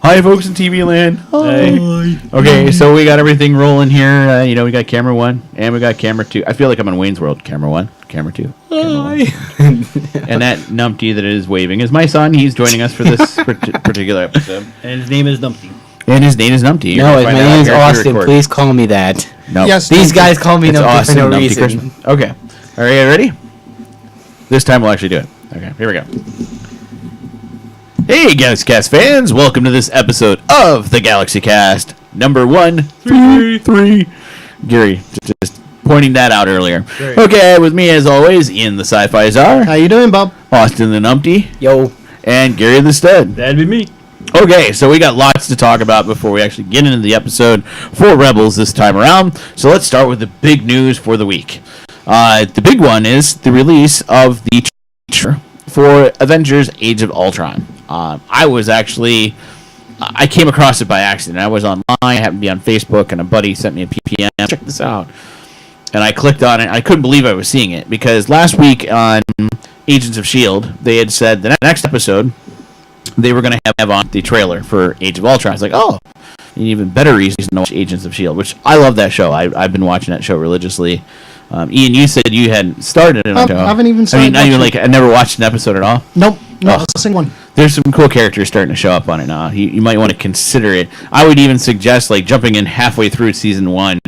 Hi, folks in TV land. Hi. Okay, so we got everything rolling here. We got camera 1 and we got camera 2. I feel like I'm in Wayne's World. Camera 1, camera 2. Hi. And that numpty that is waving is my son. He's joining us for this particular episode. And his name is Numpty. No, my name is Austin. Please call me that. No. Yes, these guys call me Numpty for no reason. Okay. Are you ready? This time we'll actually do it. Okay, here we go. Hey, GalaxyCast fans! Welcome to this episode of the GalaxyCast, number 133. Gary, just pointing that out earlier. Great. Okay, with me as always, Ian the Sci-Fi Czar. How you doing, Bob? Austin the Numpty. Yo. And Gary the Stud. That'd be me. Okay, so we got lots to talk about before we actually get into the episode for Rebels this time around. So let's start with the big news for the week. The big one is the release of the trailer for Avengers Age of Ultron. I came across it by accident. I was online, I happened to be on Facebook, and a buddy sent me a PPM. Check this out. And I clicked on it. I couldn't believe I was seeing it, because last week on Agents of S.H.I.E.L.D., they had said the next episode, they were going to have on the trailer for Age of Ultron. I was like, oh, an even better reason to watch Agents of S.H.I.E.L.D., which I love that show. I've been watching that show religiously. Ian, you said you hadn't started it. I haven't even started. I never watched an episode at all? Nope. Not a single one. There's some cool characters starting to show up on it now. You might want to consider it. I would even suggest jumping in halfway through season 1,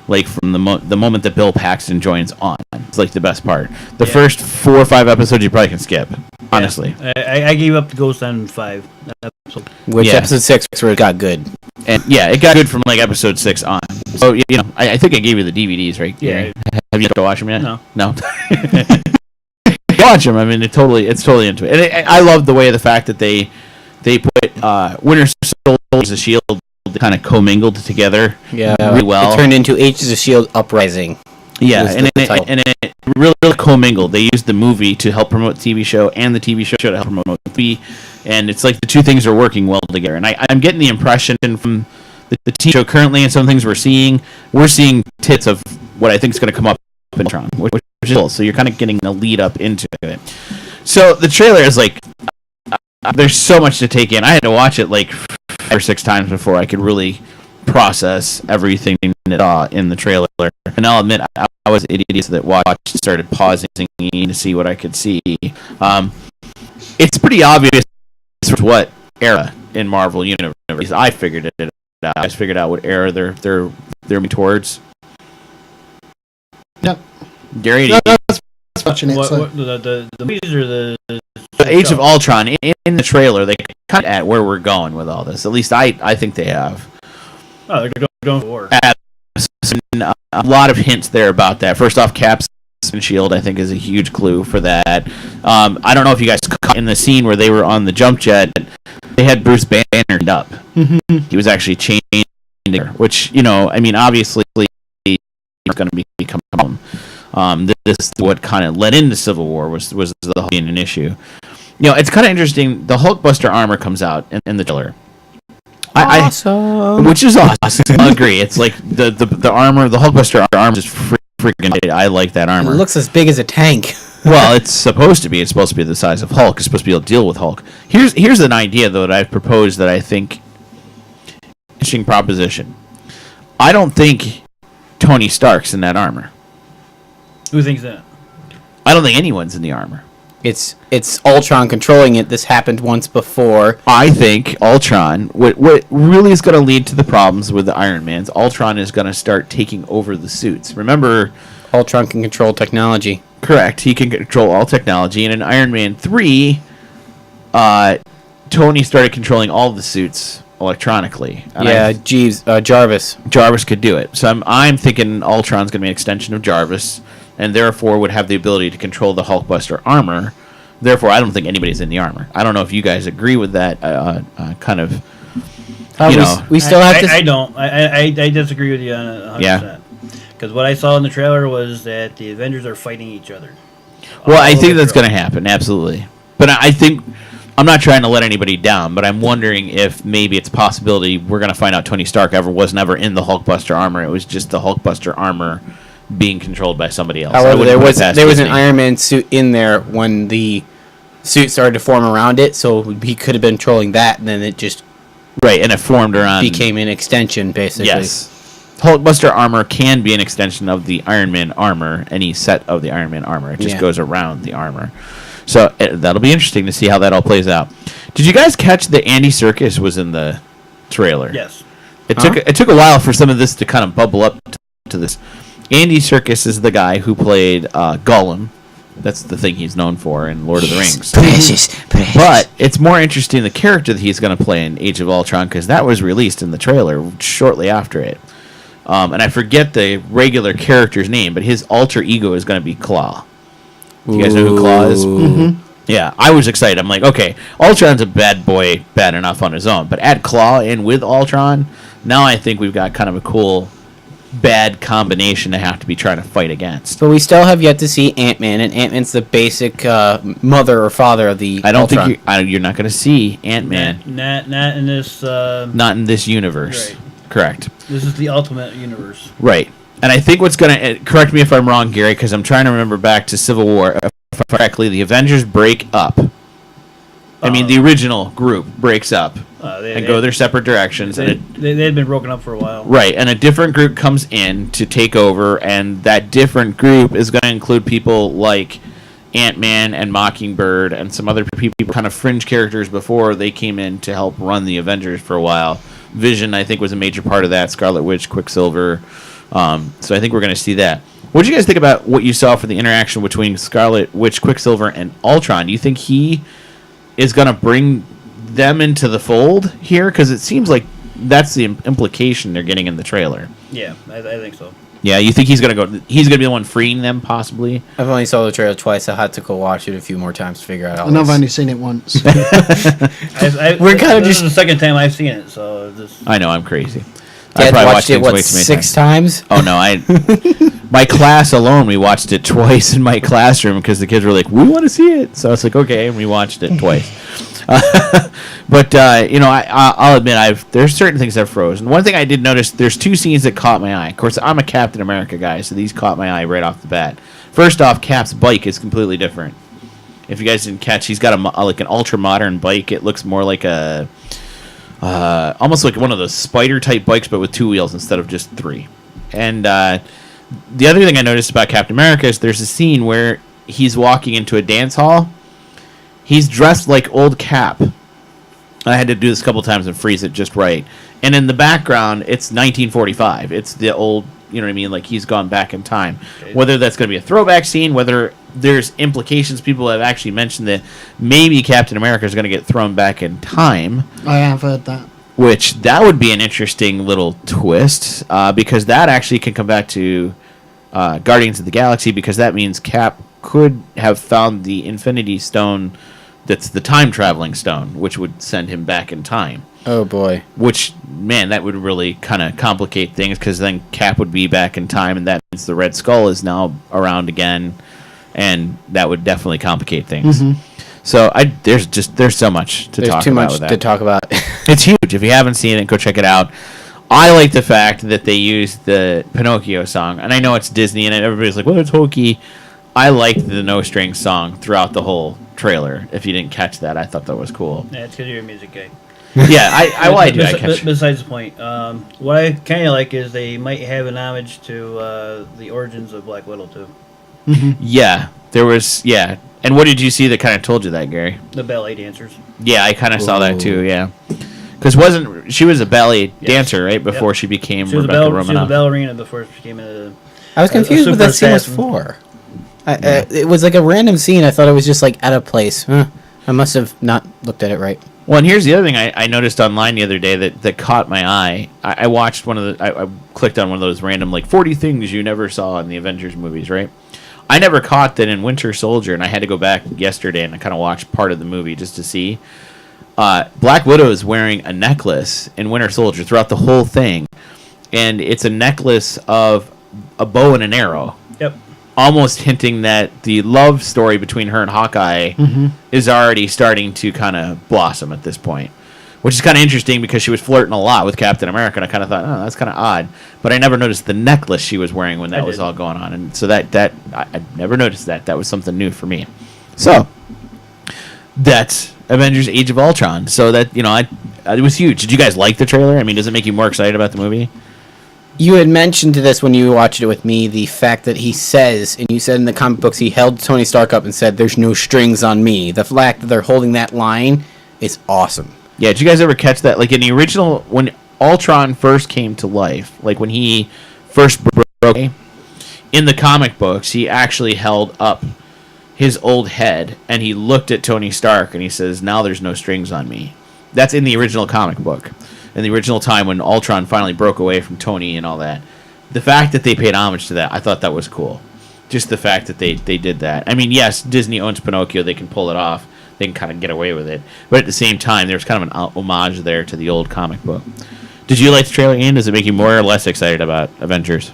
from the moment that Bill Paxton joins on. It's the best part. The first 4 or 5 episodes you probably can skip. Honestly, I gave up the Ghost on 5 episode. Which episode 6 where it got good. And it got good from episode 6 on. So I think I gave you the DVDs, right? Yeah. Have you to watch them yet? No. Watch them. I mean, it's totally into it. And I love the way the fact that they put Winter Soldier, the Shield, kind of commingled together. Yeah, really well. It turned into Agents of S.H.I.E.L.D. Uprising. Yeah, and it really commingled. They used the movie to help promote the TV show, and the TV show to help promote the movie, and it's the two things are working well together. And I'm getting the impression from the TV show currently, and some things we're seeing tits of what I think is going to come up in Ultron, which is cool. So you're kind of getting a lead up into it. So the trailer is there's so much to take in. I had to watch it 5 or 6 times before I could really process everything in the trailer. And I'll admit, I was an idiot that started pausing to see what I could see. It's pretty obvious what era in Marvel Universe. I figured it out. I just figured out what era they're moving towards. Yep. Gary, that's watching it. The movies or the Age of Ultron in the trailer, they cut at where we're going with all this. At least I think they have. Oh, they're going for war. A lot of hints there about that. First off, Cap's shield, I think, is a huge clue for that. I don't know if you guys caught in the scene where they were on the jump jet. They had Bruce Banner up. Mm-hmm. He was actually chained there, which, obviously he's going to become a problem. This is what kind of led into Civil War was the Hulk being an issue. It's kind of interesting. The Hulkbuster armor comes out in the trailer. Awesome. Which is awesome. I agree. It's the armor, the Hulkbuster armor is freaking. I like that armor. It looks as big as a tank. Well, it's supposed to be. It's supposed to be the size of Hulk. It's supposed to be able to deal with Hulk. Here's an idea though that I've proposed that I think interesting proposition. I don't think Tony Stark's in that armor. Who thinks that? I don't think anyone's in the armor. It's Ultron controlling it. This happened once before. I think Ultron, what really is going to lead to the problems with the Iron Mans, Ultron is going to start taking over the suits. Remember, Ultron can control technology. Correct. He can control all technology. And in Iron Man 3, Tony started controlling all the suits electronically. And Jarvis. Jarvis could do it. So I'm thinking Ultron's going to be an extension of Jarvis, and therefore would have the ability to control the Hulkbuster armor. Therefore, I don't think anybody's in the armar. I don't know if you guys agree with that kind of. We still have to. I don't. I disagree with you on 100%. Yeah. Because what I saw in the trailer was that the Avengers are fighting each other. Well, I think that's going to happen, absolutely. But I think I'm not trying to let anybody down, but I'm wondering if maybe it's a possibility we're going to find out Tony Stark was never in the Hulkbuster armor. It was just the Hulkbuster armor being controlled by somebody else. However, there was an Iron Man suit in there when the suit started to form around it, so he could have been controlling that, and then it just Right, and it formed around... Became an extension, basically. Yes. Hulkbuster armor can be an extension of the Iron Man armor, any set of the Iron Man armor. It just goes around the armor. So that'll be interesting to see how that all plays out. Did you guys catch that Andy Serkis was in the trailer? Yes. It took a while for some of this to kind of bubble up to this. Andy Serkis is the guy who played Gollum. That's the thing he's known for in Lord of the Rings. Precious. But it's more interesting the character that he's going to play in Age of Ultron because that was released in the trailer shortly after it. And I forget the regular character's name, but his alter ego is going to be Claw. Do you guys know who Claw is? Mm-hmm. Yeah, I was excited. I'm like, okay, Ultron's a bad boy, bad enough on his own, but add Claw in with Ultron, now I think we've got kind of a cool bad combination to have to be trying to fight against. But we still have yet to see Ant-Man, and Ant-Man's the basic mother or father of the I don't Ultron. think you're not going to see Ant-Man. Not in this... not in this universe. Right. Correct. This is the Ultimate Universe. Right. And I think what's going to... Correct me if I'm wrong, Gary, because I'm trying to remember back to Civil War. If correctly, the Avengers break up. I mean, the original group breaks up and go their separate directions. They had been broken up for a while. Right, and a different group comes in to take over, and that different group is going to include people like Ant-Man and Mockingbird and some other people, kind of fringe characters before they came in to help run the Avengers for a while. Vision, I think, was a major part of that. Scarlet Witch, Quicksilver. So I think we're going to see that. What did you guys think about what you saw for the interaction between Scarlet Witch, Quicksilver, and Ultron? Do you think he is going to bring them into the fold here? Because it seems like that's the implication they're getting in the trailer. Yeah, I think so. Yeah, you think he's going to go? He's going to be the one freeing them, possibly? I've only saw the trailer twice. I had to go watch it a few more times to figure out how And I've only seen it once. We're kind of just the second time I've seen it, so I know I'm crazy. Dad I probably watched it, what, 6 times? Oh, no, my class alone, we watched it twice in my classroom because the kids were like, we want to see it. So I was like, okay, and we watched it twice. But, I'll admit, there's certain things I've frozen. One thing I did notice, there's 2 scenes that caught my eye. Of course, I'm a Captain America guy, so these caught my eye right off the bat. First off, Cap's bike is completely different. If you guys didn't catch, he's got an ultra-modern bike. It looks more like almost like one of those spider-type bikes, but with 2 wheels instead of just 3. And the other thing I noticed about Captain America is there's a scene where he's walking into a dance hall. He's dressed like old Cap. I had to do this a couple times and freeze it just right. And in the background, it's 1945. It's the old, you know what I mean? Like he's gone back in time. Okay. Whether that's going to be a throwback scene, whether there's implications, people have actually mentioned that maybe Captain America is going to get thrown back in time. I have heard that. Which, that would be an interesting little twist, because that actually can come back to Guardians of the Galaxy, because that means Cap could have found the Infinity Stone that's the time-traveling stone, which would send him back in time. Oh, boy. Which, man, that would really kind of complicate things, because then Cap would be back in time, and that means the Red Skull is now around again, and that would definitely complicate things. Mm-hmm. So there's so much to talk about with that. There's too much to talk about. It's huge. If you haven't seen it, go check it out. I like the fact that they used the Pinocchio song, and I know it's Disney, and everybody's like, well, it's hokey. I liked the No Strings song throughout the whole trailer. If you didn't catch that, I thought that was cool. Yeah, it's because you're a music guy. Yeah, I do. Besides the point, what I kind of like is they might have an homage to the origins of Black Widow, too. Mm-hmm. Yeah, there was, yeah. And what did you see that kind of told you that, Gary? The ballet dancers. Yeah, I kind of saw that, too, yeah. Because she was a ballet dancer, right, before she became Rebecca Romanoff. She was a ballerina before she became I was confused what that scene was for. It was like a random scene. I thought it was just like out of place. I must have not looked at it right. Well, and here's the other thing I noticed online the other day that caught my eye. I watched I clicked on one of those random, 40 things you never saw in the Avengers movies, right? I never caught that in Winter Soldier, and I had to go back yesterday and I kind of watched part of the movie just to see. Black Widow is wearing a necklace in Winter Soldier throughout the whole thing, and it's a necklace of a bow and an arrow. Yep. Almost hinting that the love story between her and Hawkeye is already starting to kind of blossom at this point. Which is kind of interesting because she was flirting a lot with Captain America, and I kind of thought, oh, that's kind of odd. But I never noticed the necklace she was wearing when that was all going on. And so I never noticed that. That was something new for me. So, that's Avengers: Age of Ultron. So that it was huge. Did you guys like the trailer? I mean, does it make you more excited about the movie? You had mentioned this when you watched it with me, the fact that he says, and you said in the comic books, he held Tony Stark up and said, "There's no strings on me." The fact that they're holding that line is awesome. Yeah, did you guys ever catch that? Like in the original, when Ultron first came to life, like when he first broke, in the comic books, he actually held up his old head and he looked at Tony Stark and he says, "Now there's no strings on me." That's in the original comic book. In the original time when Ultron finally broke away from Tony and all that. The fact that they paid homage to that, I thought that was cool. Just the fact that they did that. I mean, yes, Disney owns Pinocchio. They can pull it off. They can kind of get away with it. But at the same time, there's kind of an homage there to the old comic book. Did you like the trailer, Ian? Does it make you more or less excited about Avengers?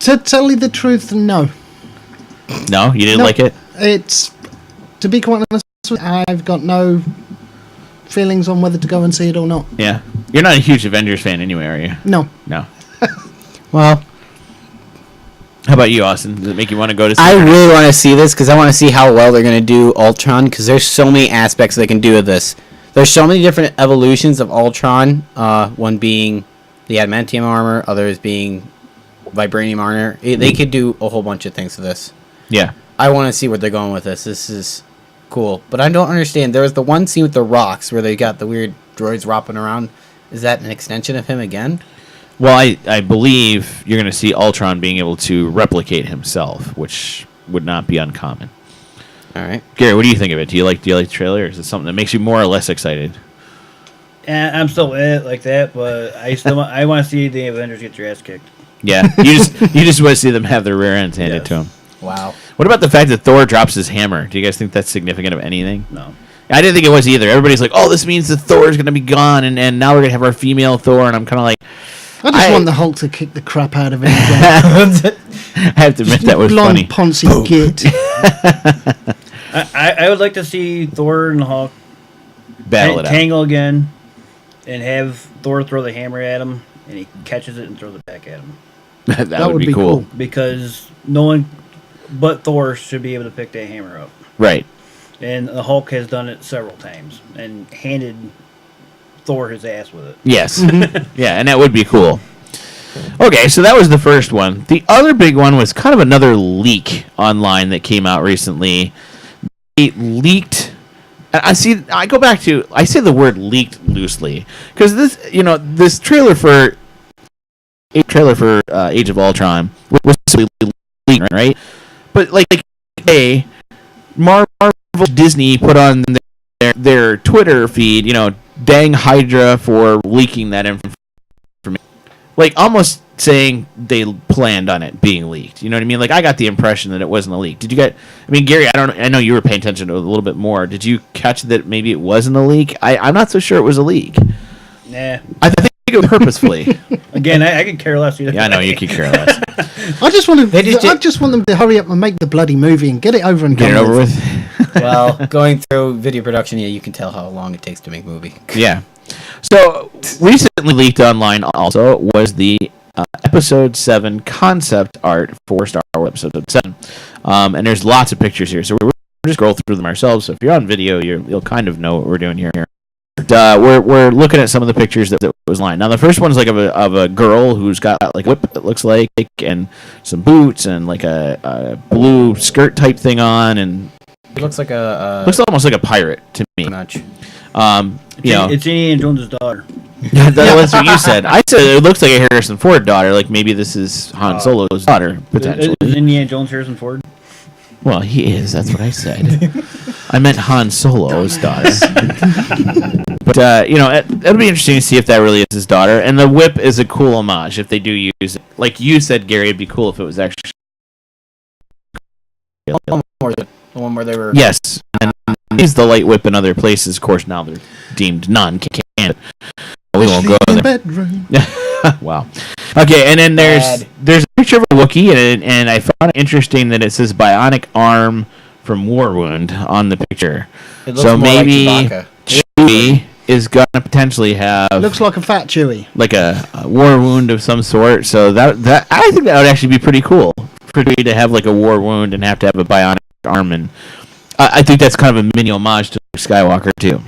To tell you the truth, no. No? You didn't like it? It's, to be quite honest, I've got no feelings on whether to go and see it or not. Yeah. You're not a huge Avengers fan anyway, are you? No. No. Well, how about you, Austin? Does it make you want to go to see I it? really want to see this because I want to see how well they're going to do Ultron because there's so many aspects they can do with this. There's so many different evolutions of Ultron, one being the adamantium armor, others being vibranium armor. They could do a whole bunch of things with this. Yeah. I want to see where they're going with this. This is cool. But I don't understand. There was the one scene with the rocks where they got the weird droids ropping around. Is that an extension of him again? Well, I believe you're going to see Ultron being able to replicate himself, which would not be uncommon. All right. Gary, what do you think of it? Do you like the trailer, or is it something that makes you more or less excited? And I'm still in it like that, but I want to see the Avengers get their ass kicked. Yeah, you just want to see them have their rear ends handed to them. Wow. What about the fact that Thor drops his hammer? Do you guys think that's significant of anything? No. I didn't think it was either. Everybody's like, "Oh, this means that Thor's going to be gone, and now we're going to have our female Thor," and I'm kind of like, I just want the Hulk to kick the crap out of him. I have to admit that was funny. Poncy git. I would like to see Thor and the Hulk Battle it out. tangle again, and have Thor throw the hammer at him, and he catches it and throws it back at him. that would be cool. Because no one but Thor should be able to pick that hammer up. Right. And the Hulk has done it several times and handed Thor his ass with it. Yes. Yeah, and that would be cool. Okay, so that was the first one. The other big one was kind of another leak online that came out recently. It leaked. I say the word leaked loosely because this trailer for Age of Ultron was leaked, right? But like Marvel Disney put on their Twitter feed, dang Hydra for leaking that information. Like, almost saying they planned on it being leaked. You know what I mean? Like, I got the impression that it wasn't a leak. Did you get... I mean, Gary, I know you were paying attention to it a little bit more. Did you catch that maybe it wasn't a leak? I'm not so sure it was a leak. Nah. I think it was purposefully. Again, I could care less either. Yeah, I know, you could care less. I just want them to hurry up and make the bloody movie and get it over and Get it done over with. Well, going through video production, yeah, you can tell how long it takes to make a movie. Yeah. So, recently leaked online also was the Episode 7 concept art for Star Wars Episode 7. And there's lots of pictures here, so we're just scroll through them ourselves. So if you're on video, you'll kind of know what we're doing here. We're looking at some of the pictures that was lined. Now, the first one's like of a girl who's got like a whip, it looks like, and some boots and like a blue skirt type thing on, and it looks like looks almost like a pirate to me. Much. It's Indiana Jones' daughter. That's what you said. I said it looks like a Harrison Ford daughter. Like maybe this is Han Solo's daughter potentially. Is Indiana Jones Harrison Ford? Well, he is. That's what I said. I meant Han Solo's daughter. But it'll be interesting to see if that really is his daughter. And the whip is a cool homage if they do use it. Like you said, Gary, it'd be cool if it was actually The one where they were... Yes, and he's the light whip in other places. Of course, now they're deemed non-canon. We won't go there. Wow. Okay, and then there's a picture of a Wookiee, and I found it interesting that it says bionic arm from War Wound on the picture. It looks So more maybe like Chewie is gonna potentially have Looks like a fat Chewie. like a war wound of some sort. So that I think that would actually be pretty cool for Chewie to have like a war wound and have to have a bionic arm. And I think that's kind of a mini homage to Skywalker too.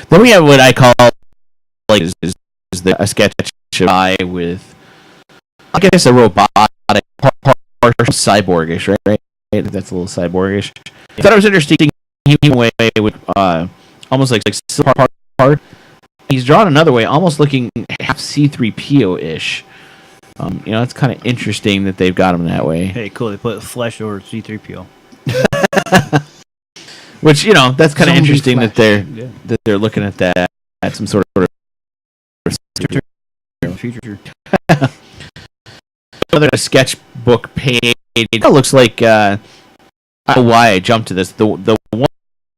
Then we have what I call like is a sketch of guy with, I guess, a robotic part cyborgish, right? That's a little cyborgish. I thought it was interesting. He went away with almost like silver part. He's drawn another way, almost looking half C-3PO ish. It's kind of interesting that they've got him that way. Hey, cool. They put flesh over C-3PO. Which that's kind of interesting flesh. that they're looking at that at some sort of Future. Another sketchbook page. It looks like I don't know why I jumped to this. The one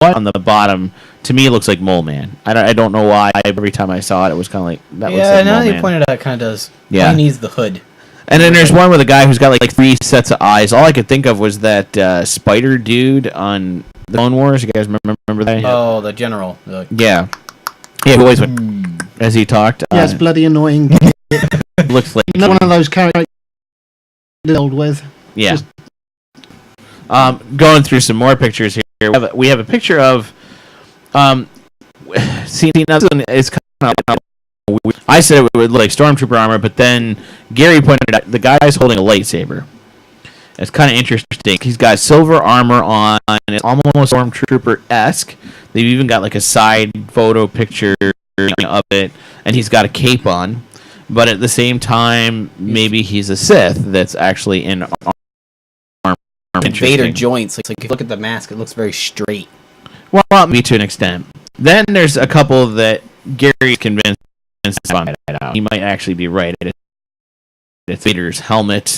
on the bottom to me looks like Mole Man. I don't know why. Every time I saw it, it was kind of like that. Yeah, looks like now Mole that you Man. pointed out, it kind of does. Yeah, he needs the hood. And then there's one with a guy who's got like 3 sets of eyes. All I could think of was that spider dude on the Clone Wars. You guys remember that? Oh, the general. Yeah. Who always went as he talked. Yeah, it's bloody annoying. Looks like Not one of those characters old with. yeah. Going through some more pictures here. We have a picture of see now this one is kind of, I said it would look like stormtrooper armor, but then Gary pointed out the guy's holding a lightsaber. It's kind of interesting. He's got silver armor on, and it's almost stormtrooper-esque. They've even got like a side photo picture of it, and he's got a cape on. But at the same time, maybe he's a Sith that's actually in armor. Vader joints. Like if you look at the mask, it looks very straight. Well, me to an extent. Then there's a couple that Gary's convinced he might actually be right. It's Vader's helmet,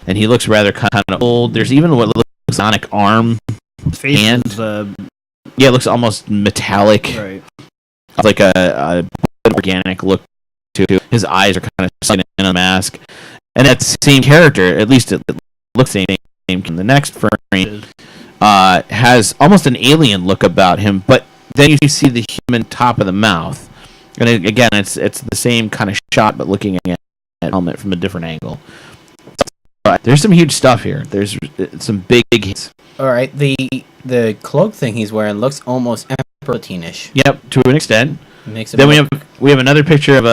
and he looks rather kind of old. There's even what looks like a sonic arm hand. Yeah, it looks almost metallic. Right. Like a organic look to it. His eyes are kind of sitting in a mask. And that same character, at least it looks the same. The next frame has almost an alien look about him, but then you see the human top of the mouth. And again, it's the same kind of shot, but looking at the helmet from a different angle. But there's some huge stuff here. There's some big hits. All right, the cloak thing he's wearing looks almost Emperor-ish. Yep, to an extent. Makes it Then we have another picture of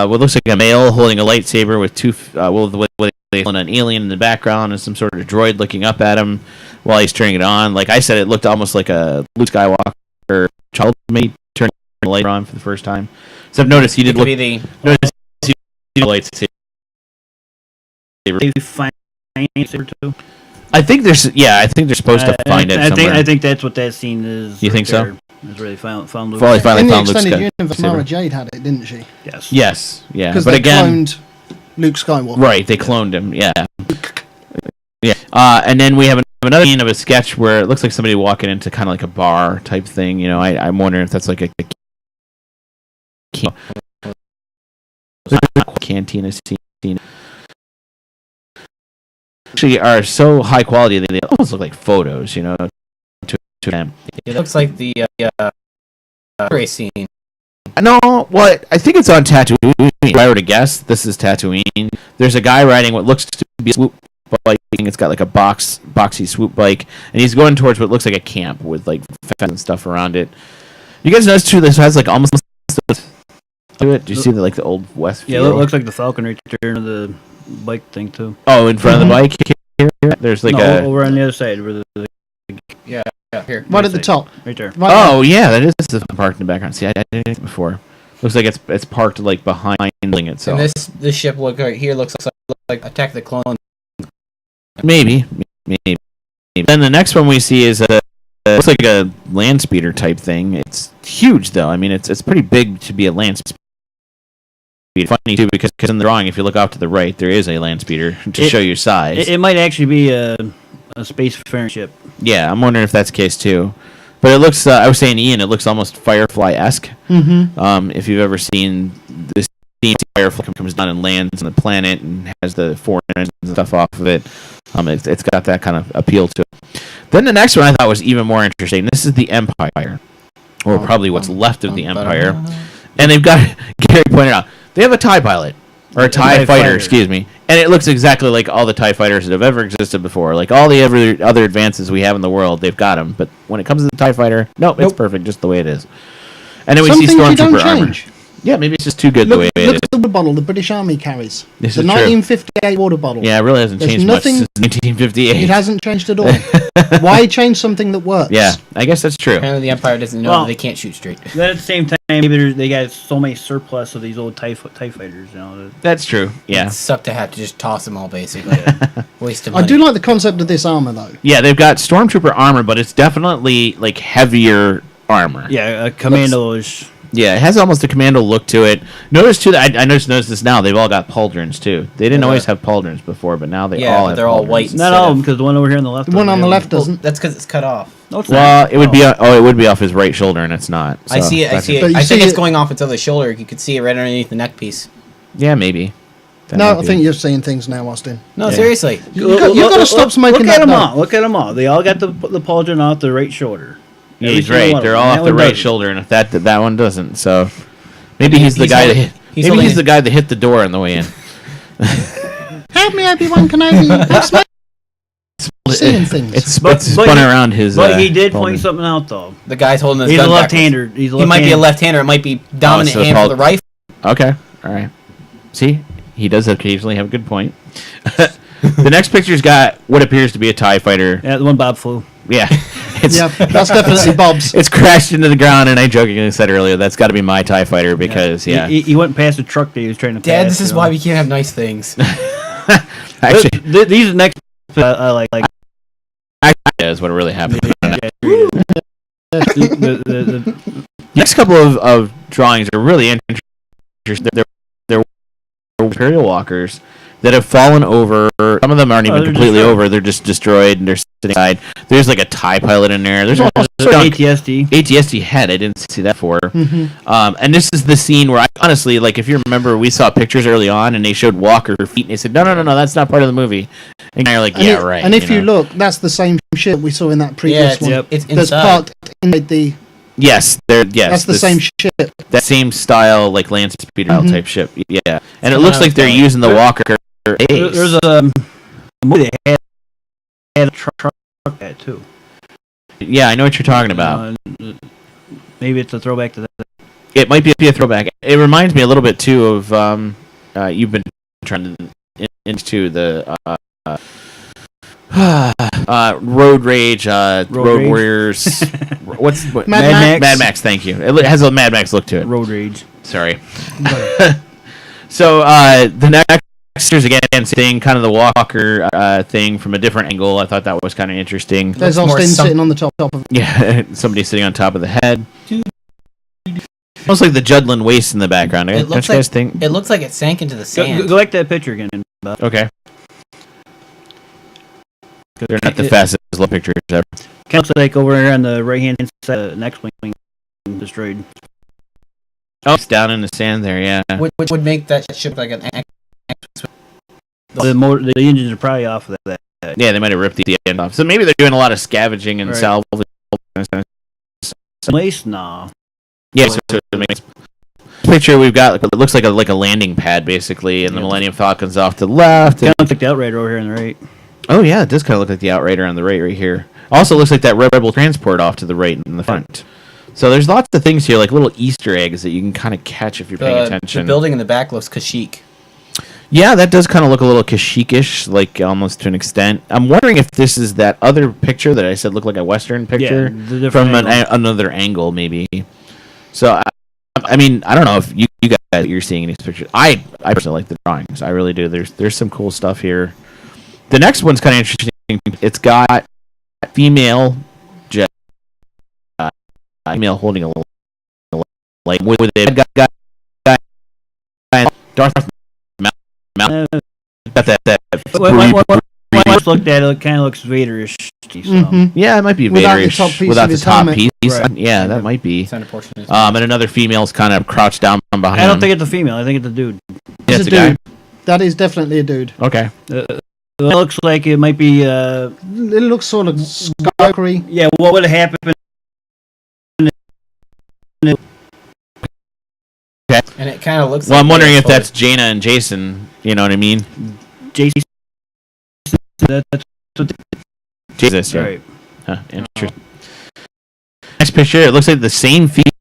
what looks like a male holding a lightsaber with two with an alien in the background and some sort of droid looking up at him while he's turning it on. Like I said, it looked almost like a Luke Skywalker child mate turning the light on for the first time. So I've noticed he did look. Notice he did lightsaber. Maybe find saber too. I think they're supposed to find it somewhere. I think that's what that scene is. You think so? That's where they found Luke. Finally In the found Luke extended universe, Skywalker. Mara Jade had it, didn't she? Yes. Yes, yeah. Because But they again, cloned Luke Skywalker. right, they cloned him. Yeah. Yeah. And then we have another scene of a sketch where it looks like somebody walking into kind of like a bar type thing. You know, I'm wondering if that's like a cantina scene. Actually, are so high quality that they almost look like photos. You know, to them. It looks like the race scene. No, well, I think it's on Tatooine. If I were to guess, this is Tatooine. There's a guy riding what looks to be a swoop bike. It's got like a boxy swoop bike, and he's going towards what looks like a camp with like fence and stuff around it. You guys notice too? This has like almost to it. Do you see the like the old West? Yeah, feel? it looks like the Falconry turn of the bike thing too. Oh, in front of the bike here. There's like over on the other side where the Yeah, here. Right at the top. right there. Right oh yeah, that is the parked in the background. See, I didn't see it before. Looks like it's parked like behind itself. And this ship look right here looks like Attack the Clone. Maybe. Then the next one we see is looks like a land speeder type thing. It's huge though. I mean, it's pretty big to be a land speeder. Funny too because in the drawing, if you look off to the right, there is a land speeder to show you size. It might actually be a spacefaring ship. Yeah, I'm wondering if that's the case too. But it looks. I was saying, Ian, it looks almost Firefly-esque. Mm-hmm. If you've ever seen this scene, Firefly comes down and lands on the planet and has the four engines and stuff off of it. It's got that kind of appeal to it. Then the next one I thought was even more interesting. This is the Empire, or probably what's left of the Empire. And they've got, Gary pointed out, they have a TIE pilot, or a TIE fighter, excuse me, And it looks exactly like all the TIE fighters that have ever existed before. Like all the other advances we have in the world, they've got them. But when it comes to the TIE fighter, nope, it's perfect just the way it is. And then we see Stormtrooper armor. Yeah, maybe it's just too good the way it is. Look at the water bottle the British Army carries. This the is 1958 water bottle. Yeah, it really hasn't changed much since 1958. It hasn't changed at all. Why change something that works? Yeah, I guess that's true. Apparently the Empire doesn't know that they can't shoot straight. Then at the same time, maybe they got so many surplus of these old TIE fighters. That's true, yeah. It'd suck to have to just toss them all, basically. Waste of money. I do like the concept of this armor, though. Yeah, they've got Stormtrooper armor, but it's definitely like heavier armor. Yeah, a commando-ish. Yeah, it has almost a commando look to it. Notice too that I noticed this now. They've all got pauldrons too. They didn't always have pauldrons before, but now they all have. They're all white. Not all of them, because the one over here on the left. The one on the left doesn't. That's because it's cut off. No, it's well, not. it would be. It would be off his right shoulder, and it's not. So I see it. I see it. But I think see it's it- going off its other shoulder. You could see it right underneath the neck piece. Yeah, maybe. That No, might I be. think you're seeing things now, Austin. No, Yeah. seriously. You've got to stop smoking Look that at them dope. all. Look at them all. They all got the pauldron off the right shoulder. Yeah, Every he's single right. one of They're them. all That off the one right doesn't. shoulder, and if that one doesn't, so maybe he's the He's guy holding- that he's maybe holding he's his- the guy that hit the door on the way in. Help me, Obi-Wan Kenobi. I'm seeing things. It's But spun he- around his. But he did pauldron. point something out, though. The guy's holding his He's gun a backwards. left-hander. He's a He might be a left-hander. left-hander. It might be dominant so hand for the rifle. Okay, all right. See, he does occasionally have a good point. The next picture's got what appears to be a TIE fighter. Yeah, the one Bob flew. Yeah, it's Yeah, that's definitely Bob's. it's crashed into the ground, and I jokingly said earlier that's got to be my TIE fighter because He went past the truck that he was trying to Dad, pass. this is why we can't have nice things. actually These next I like. is what really happened. The Next couple of drawings are really interesting. They're Imperial walkers that have fallen over. Some of them aren't even they're completely destroyed. over. They're just destroyed and they're sitting aside. There's like a TIE pilot in there. There's also ATSD. ATSD head. I didn't see that before. And this is the scene where I honestly, like, if you remember, we saw pictures early on and they showed Walker feet and they said, no, that's not part of the movie. And you're like, yeah, right. And if you know. look, that's the same ship we saw in that Yeah, previous it's, one. Yep. it's That's inside. parked in the. Yes, That's the same ship. that same style, like Lance Speeder type ship. Yeah, and it Someone looks like else they're got it. using the Walker Ace. There's a movie that had a truck at too. Yeah, I know what you're talking about. Maybe it's a throwback to that. It might be a throwback. It reminds me a little bit too of you've been trying to into the Road Rage, Road Rage? Warriors. What? Mad Max. Mad Max. Thank you. It has a Mad Max look to it. Road Rage. Sorry. So the next is again seeing kind of the Walker thing from a different angle. I thought that was kind of interesting. There's Looks more Austin some- sitting on the top of it. Yeah, somebody sitting on top of the head. Almost like the Judlin waist in the background. It Don't looks you guys think? It looks like it sank into the sand. Go back to that picture again. Bob. Okay. They're not the fastest little pictures ever. Kind of looks like over here on the right hand side, the next wing destroyed. Oh, it's down in the sand there. Yeah. Which would make that ship like an The engines are probably off of that. Yeah, they might have ripped the end off. So maybe they're doing a lot of scavenging and Right. salvage. Lace? Nah. Yeah, so it makes picture we've got. It looks like a landing pad basically, and the Millennium Falcon's off to the left. Kind of looks like the Outrider over here on the right. Oh yeah, it does kind of look like the Outrider on the right here. Also looks like that Rebel transport off to the right in the front. So there's lots of things here, like little Easter eggs that you can kind of catch if you're paying the attention. building in the back looks Kashyyyk. Yeah, that does kind of look a little Kashyyyk-ish, like almost to an extent. I'm wondering if this is that other picture that I said looked like a Western picture the different from angle. another angle, maybe. So, I mean, I don't know if you guys you're seeing these pictures. I personally like the drawings. I really do. There's some cool stuff here. The next one's kind of interesting. It's got female jet, female holding a like with a guy, Darth Maul. Got that. When I first looked at it, it kind of looks Vader-ish. So. Yeah, it might be Without the Vader-ish top piece without of the his top helmet. piece. Right. Yeah, that might be. Center portion is And another female's kind of crouched down behind. I don't think it's a female. I think it's a dude. Yeah, It's it's a a dude. That is definitely a dude. guy. Okay. It looks like it might be. It looks sort of Skywalkery. Yeah, what would have happened? and it kind of looks. Well, like I'm wondering they if that's Jaina and Jason. You know what I mean? JC. That's what. Jesus, yeah. Right. Huh, interesting. Next picture, it looks like the same female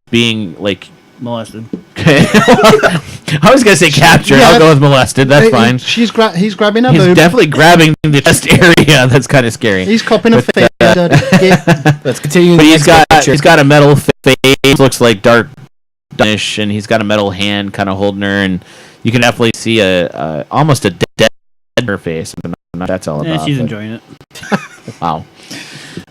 being like Molested. I was gonna say captured. Yeah. I'll go with molested. That's fine. He's grabbing a He's boob. definitely grabbing the chest area. That's kind of scary. He's copping a But, finger. Let's continue. But the he's next picture. got a metal face. Looks like darkish, and he's got a metal hand, kind of holding her, and you can definitely see a almost a dead her face. I don't know what that's all about. Yeah, she's but- enjoying it. Wow.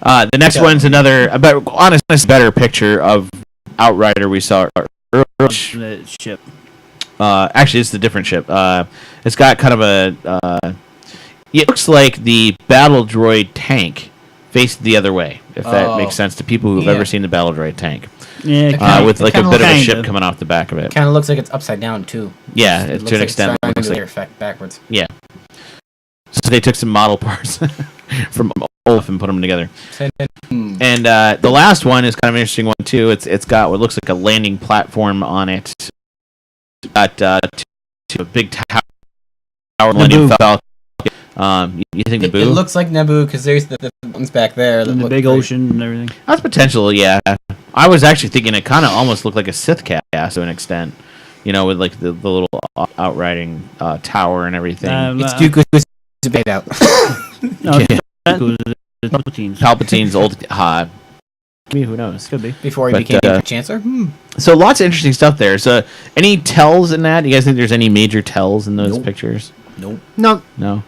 The next one's another, honest, better picture of Outrider we saw earlier. The ship. Actually, it's a different ship. It's got kind of a. It looks like the battle droid tank faced the other way, if that makes sense to people who've ever seen the battle droid tank. Yeah, With like a kinda bit of a kinda. ship coming off the back of it. Kind of looks like it's upside down too. Yeah, It to looks an like extent. it's It looks triangular like, effect backwards. yeah. So they took some model parts from Olaf and put them together. And the last one is kind of an interesting one too. It's got what looks like a landing platform on it. Got to a big tower. Millennium Falcon. You think It Naboo? looks like Naboo because there's the ones back there. that in the look big very- ocean and everything. That's potential. Yeah, I was actually thinking it kind of almost looked like a Sith cast to an extent. You know, with like the little outriding tower and everything. It's Dooku's debate out. No, Yeah. it's Palpatine's. Palpatine's old. Maybe, who knows? Could be. Before he But, became Chancellor. So lots of interesting stuff there. So any tells in that? You guys think there's any major tells in those Nope. pictures? Nope. No, No.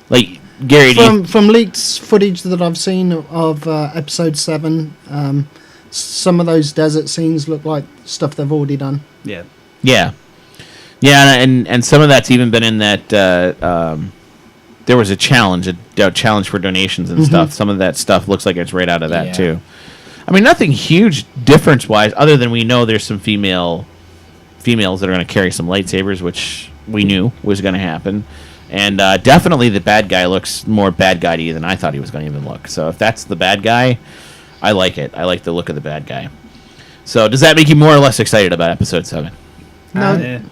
Like Gary, do you, from leaked footage that I've seen of episode 7, some of those desert scenes look like stuff they've already done. Yeah. yeah, and some of that's even been in that. There was a challenge for donations and stuff. Some of that stuff looks like it's right out of that Yeah. too. I mean, nothing huge difference wise, other than we know there's some females that are going to carry some lightsabers, which we knew was going to happen. And definitely the bad guy looks more bad guy-y than I thought he was going to even look. So if that's the bad guy, I like it. I like the look of the bad guy. So does that make you more or less excited about episode 7? Yeah.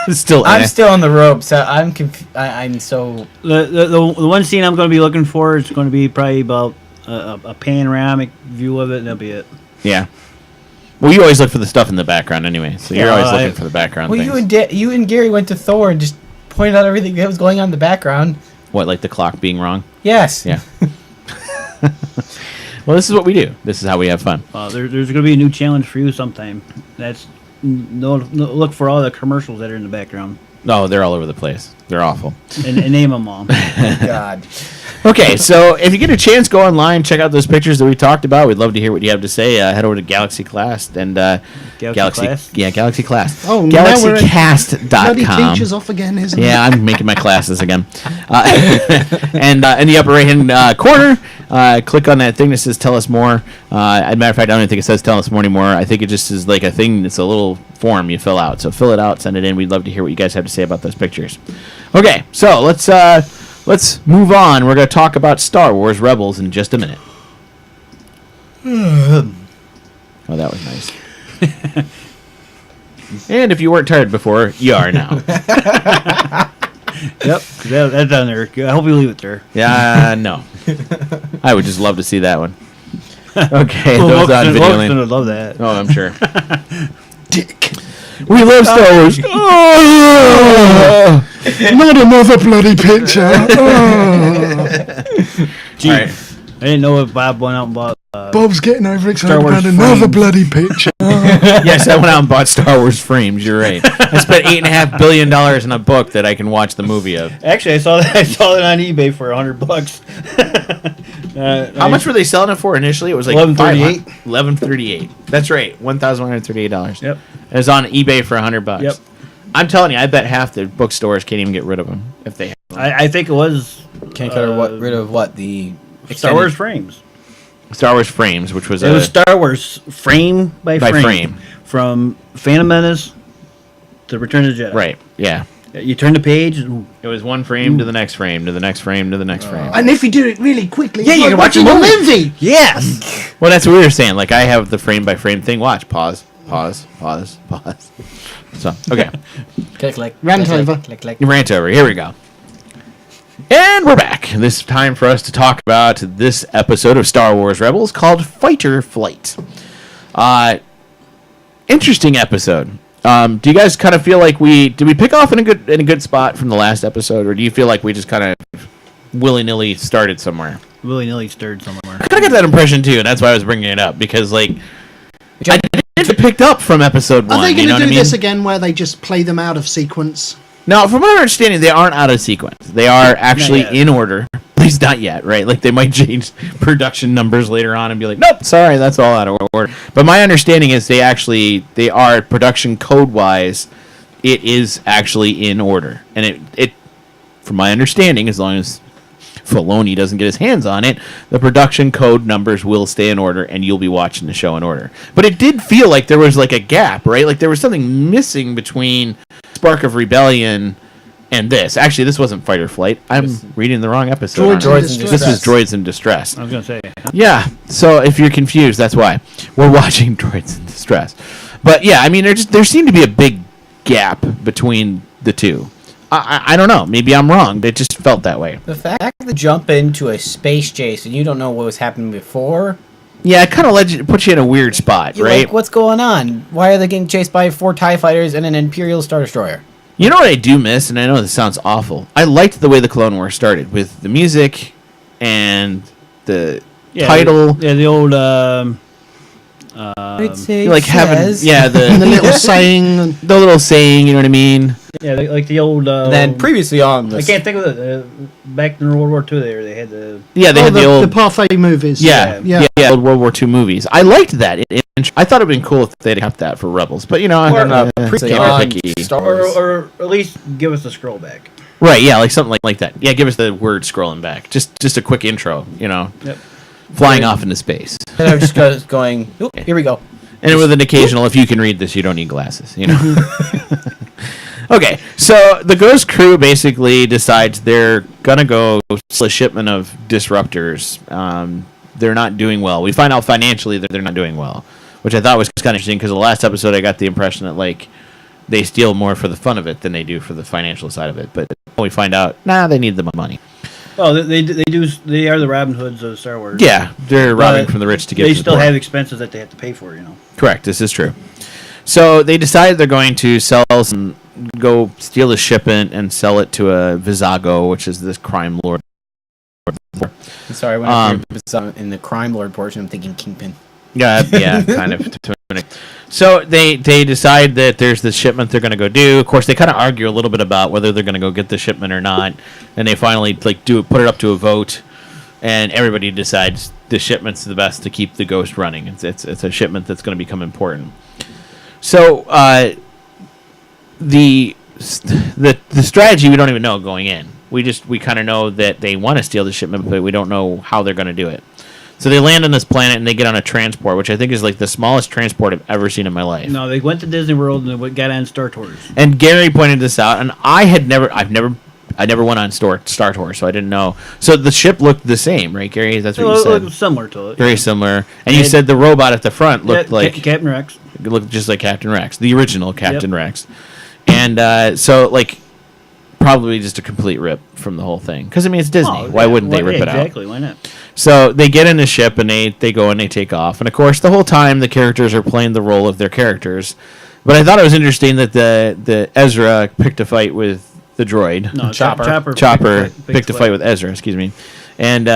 Still, I'm still on the rope, so I'm I'm so. The one scene I'm going to be looking for is going to be probably about a panoramic view of it, and that'll be it. yeah. Well, you always look for the stuff in the background anyway, so you're Yeah, always I- looking for the background Well, things. you and Gary went to Thor and just pointed out everything that was going on in the background. What, like the clock being wrong? Yes. Yeah. Well, this is what we do. This is how we have fun. There's going to be a new challenge for you sometime. That's no look for all the commercials that are in the background No, they're all over the place. They're awful. and name them all. God. Okay, so if you get a chance, go online, check out those pictures that we talked about. We'd love to hear what you have to say. Head over to GalaxyCast and GalaxyCast? Yeah, GalaxyCast. Oh, now we're bloody GalaxyCast.com. teachers off again, isn't Yeah, I'm making my classes again. And in the upper right-hand corner, click on that thing that says "Tell us more." As a matter of fact, I don't even think it says "Tell us more" anymore. I think it just is like a thing. It's a little form you fill out. So fill it out, send it in. We'd love to hear what you guys have to say about those pictures. Okay, so let's move on. We're going to talk about Star Wars Rebels in just a minute. Oh, that was nice. And if you weren't tired before, you are now. Yep, that's on there. I hope you leave it there. Yeah, no. I would just love to see that one. Okay, Well, those on video Wilk's lane. gonna love that. Oh, I'm sure. Dick. We love Star Wars. Not another bloody picture. Gee, All right. I didn't know if Bob went out and bought. Bob's getting overexcited Star Wars about another frames. bloody picture. Yes, I went out and bought Star Wars frames. You're right. I spent $8.5 billion in a book that I can watch the movie of. Actually, I saw that. I saw it on eBay for $100. How much were they selling it for initially? It was like $11.38. $11.38. That's right, $1,138. Yep. It was on eBay for $100. Yep. I'm telling you, I bet half the bookstores can't even get rid of them if they have them. I think it was Can't cut rid of what the Star Wars frames. Star Wars frames, which was It was Star Wars frame by frame. From Phantom Menace to Return of the Jedi. right. Yeah. You turn the page. And, It was one frame to the next frame to the next frame to the next frame. And if you do it really quickly, Yeah, it's you like can watch watching a a movie. movie. yes. Well, that's what we were saying. Like, I have the frame by frame thing. Watch, pause. Pause. So, okay. Click. Rant over. Click. Rant over. Here we go. And we're back. This time for us to talk about this episode of Star Wars Rebels called Fighter Flight. Interesting episode. Do you guys kind of feel like did we pick off in a good spot from the last episode, or do you feel like we just kind of willy-nilly started somewhere? Willy-nilly stirred somewhere. I kind of get that impression too, and that's why I was bringing it up, because I did picked up from episode 1. Are they going to do this again where they just play them out of sequence? No, from my understanding, they aren't out of sequence. They are actually in order. At least not yet, right? Like, they might change production numbers later on and be like, nope, sorry, that's all out of order. But my understanding is they are production code-wise, it is actually in order. And it from my understanding, as long as Filoni doesn't get his hands on it, the production code numbers will stay in order, and you'll be watching the show in order. But it did feel like there was like a gap, right? Like there was something missing between Spark of Rebellion and this. Actually, this wasn't Fighter Flight. I'm reading the wrong episode. Droids in Distress. This was Droids in Distress. I was going to say. Yeah, so if you're confused, that's why. We're watching Droids in Distress. But yeah, I mean, there seemed to be a big gap between the two. I don't know. Maybe I'm wrong. It just felt that way. The fact that jump into a space chase and you don't know what was happening before. Yeah, it kind of puts you in a weird spot, You're right? like, what's going on? Why are they getting chased by 4 TIE fighters and an Imperial Star Destroyer? You know what I do miss, and I know this sounds awful. I liked the way the Clone Wars started with the music and the title. The old. Like having the The little saying. the little saying, you know what I mean? Yeah, like the old. Then previously on I this. can't think of it. Back in World War II, they had the. Yeah, they had the old the Parfait movies. yeah, old World War II movies. I liked that. I thought it'd been cool if they'd kept that for Rebels, but you know, previously it's on picky. Star Wars. Or at least give us the scroll back. Right? Yeah, like something like that. Yeah, give us the word scrolling back. Just a quick intro, you know. Yep. Flying off into space. And I was just going, "Oop, here we go." And with an occasional, if you can read this, you don't need glasses, you know. Okay, so the Ghost crew basically decides they're going to go steal a shipment of disruptors. They're not doing well. We find out financially that they're not doing well, which I thought was kind of interesting because the last episode I got the impression that, like, they steal more for the fun of it than they do for the financial side of it. But we find out, they need the money. Well, they do. They are the Robin Hoods of Star Wars. Yeah, they're robbing from the rich to give They to the still poor. have expenses that they have to pay for, you know. Correct. This is true. So they decide they're going to go steal the shipment and sell it to a Vizago, which is this crime lord. Sorry, when I hear in the crime lord portion, I'm thinking Kingpin. Yeah, kind of. So they decide that there's this shipment they're going to go do. Of course, they kind of argue a little bit about whether they're going to go get the shipment or not, and they finally put it up to a vote, and everybody decides the shipment's the best to keep the Ghost running. It's a shipment that's going to become important. So the strategy we don't even know going in. We kind of know that they want to steal the shipment, but we don't know how they're going to do it. So they land on this planet and they get on a transport, which I think is like the smallest transport I've ever seen in my life. No, they went to Disney World and they got on Star Tours. And Gary pointed this out, and I never went on Star Tours, so I didn't know. So the ship looked the same, right, Gary? That's what you said. It was similar to it. Very similar. And you said the robot at the front looked like Captain Rex. It looked just like Captain Rex, the original Captain Rex. And so, like, probably just a complete rip from the whole thing. Because, I mean, it's Disney. Why wouldn't they rip it out? Exactly, why not? So they get in the ship and they go and they take off. And, of course, the whole time the characters are playing the role of their characters. But I thought it was interesting that the Ezra picked a fight with the droid. No, Chopper picked a fight with Ezra, excuse me. And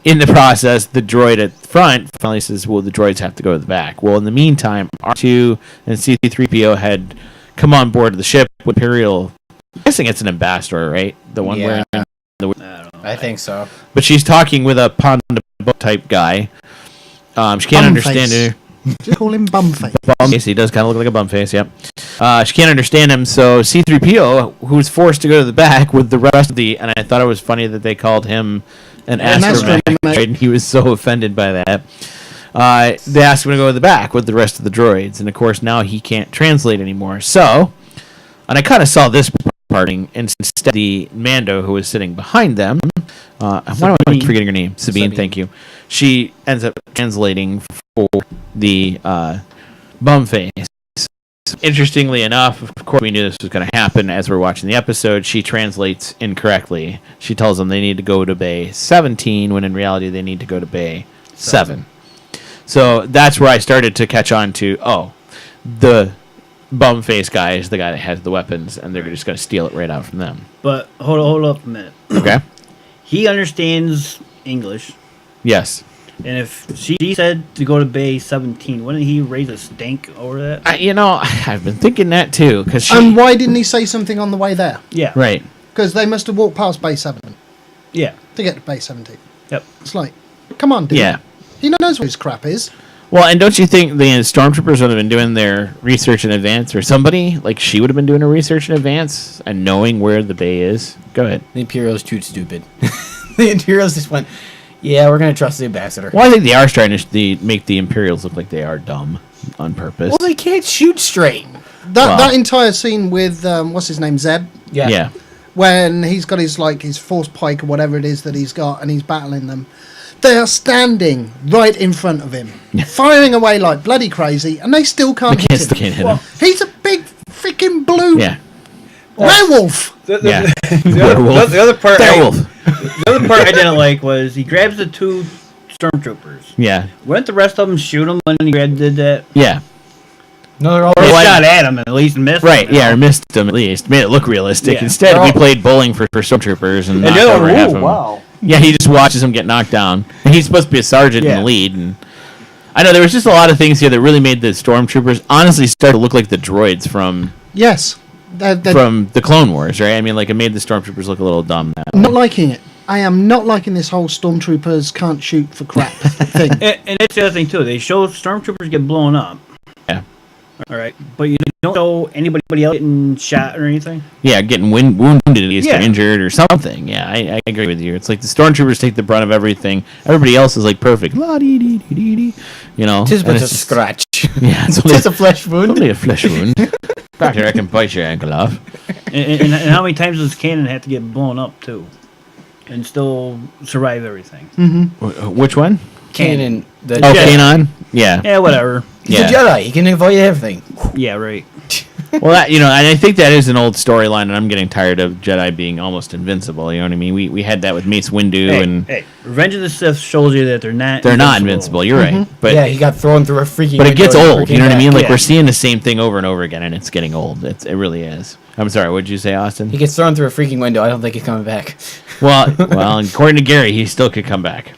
in the process, the droid at the front finally says, well, the droids have to go to the back. Well, in the meantime, R2 and C-3PO had come on board the ship with Imperial. I'm guessing it's an ambassador, right? The one wearing the... I don't know. I think so. But she's talking with a Ponda type guy. She can't understand her. Just call him Bumface. Bumface. He does kind of look like a bumface, yep. She can't understand him, so C-3PO, who's forced to go to the back with the rest of the... And I thought it was funny that they called him an astromech, and he was so offended by that. They asked him to go to the back with the rest of the droids, and of course now he can't translate anymore. So, and I kind of saw this parting, and instead the Mando who was sitting behind them, why am I forgetting her name? Sabine, thank you. She ends up translating for the bumface, Interestingly enough, of course, we knew this was going to happen as we're watching the episode. She translates incorrectly. She tells them they need to go to Bay 17, when in reality they need to go to Bay 7. So that's where I started to catch on to, the bum face guy is the guy that has the weapons, and they're just going to steal it right out from them. But hold up a minute. Okay. He understands English. Yes. And if she said to go to Bay 17, wouldn't he raise a stink over that? I've been thinking that too. And why didn't he say something on the way there? Yeah. Right. Because they must have walked past Bay 7 Yeah. to get to Bay 17. Yep. It's like, come on, dude. Yeah. He knows what his crap is. Well, and don't you think the stormtroopers would have been doing their research in advance, or somebody, like she would have been doing her research in advance and knowing where the bay is? Go ahead. The Imperial's too stupid. The Imperials just went, yeah, we're going to trust the ambassador. Well, I think they are trying to make the Imperials look like they are dumb on purpose. Well, they can't shoot straight. That entire scene with, what's his name, Zeb? Yeah. When he's got his force pike or whatever it is that he's got, and he's battling them. They are standing right in front of him, firing away like bloody crazy, and they still can't hit him. Still can't hit him. He's a big freaking blue werewolf. The other part Werewolf. the other part I didn't like was he grabs the two stormtroopers. Yeah. Wouldn't the rest of them shoot him when he did that? Yeah. No, they're all Or shot at him and at least missed him. Right, yeah, or missed them at least. Made it look realistic. Yeah. Instead, we played bowling for stormtroopers and knocked the other over one, half ooh, of them. wow. Yeah, he just watches them get knocked down. And he's supposed to be a sergeant in the lead. And I know there was just a lot of things here that really made the stormtroopers honestly start to look like the droids from from the Clone Wars, right? I mean, like it made the stormtroopers look a little dumb. I'm not liking it. I am not liking this whole stormtroopers can't shoot for crap thing. And that's the other thing too. They show stormtroopers get blown up. Yeah. All right, but you don't show anybody else getting shot or anything. Yeah, getting wounded at least, or injured or something. Yeah, I agree with you. It's like the stormtroopers take the brunt of everything. Everybody else is like perfect. You know, just a scratch. Yeah, it's just a flesh wound. Only a flesh wound. Doctor, I can bite your ankle off. And how many times does Kanan have to get blown up too, and still survive everything? Mm-hmm. Which one? Kanan. Kanan. Yeah. Yeah, whatever. He's a Jedi. He can avoid everything. Yeah, right. Well, that, and I think that is an old storyline, and I'm getting tired of Jedi being almost invincible. You know what I mean? We had that with Mace Windu, Revenge of the Sith shows you that they're not invincible. You're right, but yeah, he got thrown through a freaking. But it gets old. You know what I mean? Like Yeah. we're seeing the same thing over and over again, and it's getting old. It really is. I'm sorry. What did you say, Austin? He gets thrown through a freaking window. I don't think he's coming back. Well, according to Gary, he still could come back.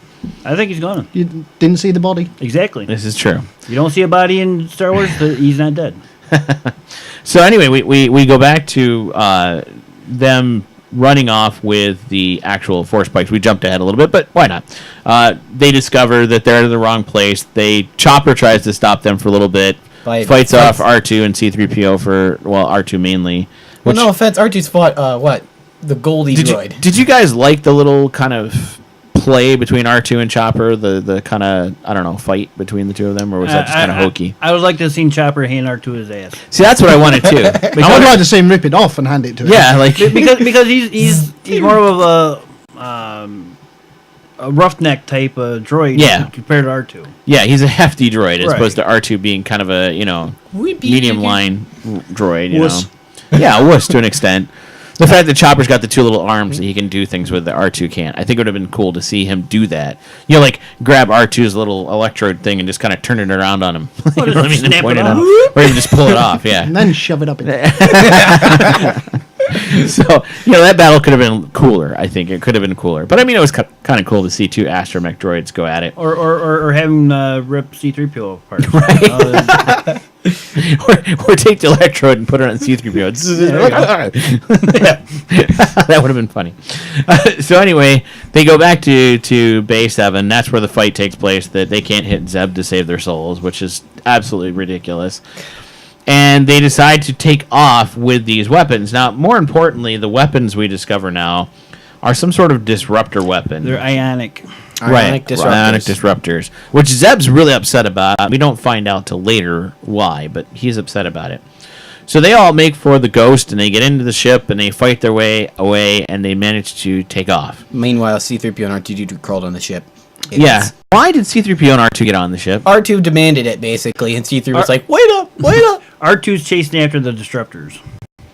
I think he's gonna. You didn't see the body? Exactly. This is true. You don't see a body in Star Wars, he's not dead. So anyway, we go back to them running off with the actual force spikes. We jumped ahead a little bit, but why not? They discover that they're in the wrong place. Chopper tries to stop them for a little bit. Fights off R2 and C-3PO for, R2 mainly. Well, no offense, R2's fought, the Goldie droid. Did you guys like the little kind of play between R2 and Chopper, the kind of, I don't know, fight between the two of them, or was that just kind of hokey? I would like to have seen Chopper hand R2 his ass. See, that's what I wanted too. I would like to see him rip it off and hand it to him. Yeah, like because he's more of a roughneck type of droid compared to R2. Yeah, he's a hefty droid as opposed to R2 being kind of a, medium line droid, you know. Yeah, a wuss to an extent. The fact that Chopper's got the two little arms that he can do things with that R2 can't. I think it would have been cool to see him do that. Like grab R2's little electrode thing and just kind of turn it around on him. You know what I mean? And point it out. Or even just pull it off, yeah. And then shove it up in So, that battle could have been cooler, I think. It could have been cooler. But, I mean, it was kind of cool to see two astromech droids go at it. Or have him rip C-3PO apart. Right. Or take the electrode and put it on C-3PO. That would have been funny. So, anyway, they go back to Bay 7. That's where the fight takes place, that they can't hit Zeb to save their souls, which is absolutely ridiculous. And they decide to take off with these weapons. Now, more importantly, the weapons we discover now are some sort of disruptor weapon. They're ionic. Ionic disruptors. Which Zeb's really upset about. We don't find out till later why, but he's upset about it. So they all make for the Ghost, and they get into the ship, and they fight their way away, and they manage to take off. Meanwhile, C-3PO and R2-D2 crawled on the ship. Yeah. Why did C-3PO and R2 get on the ship? R2 demanded it, basically, and C-3 was like, wait up! R2's chasing after the disruptors.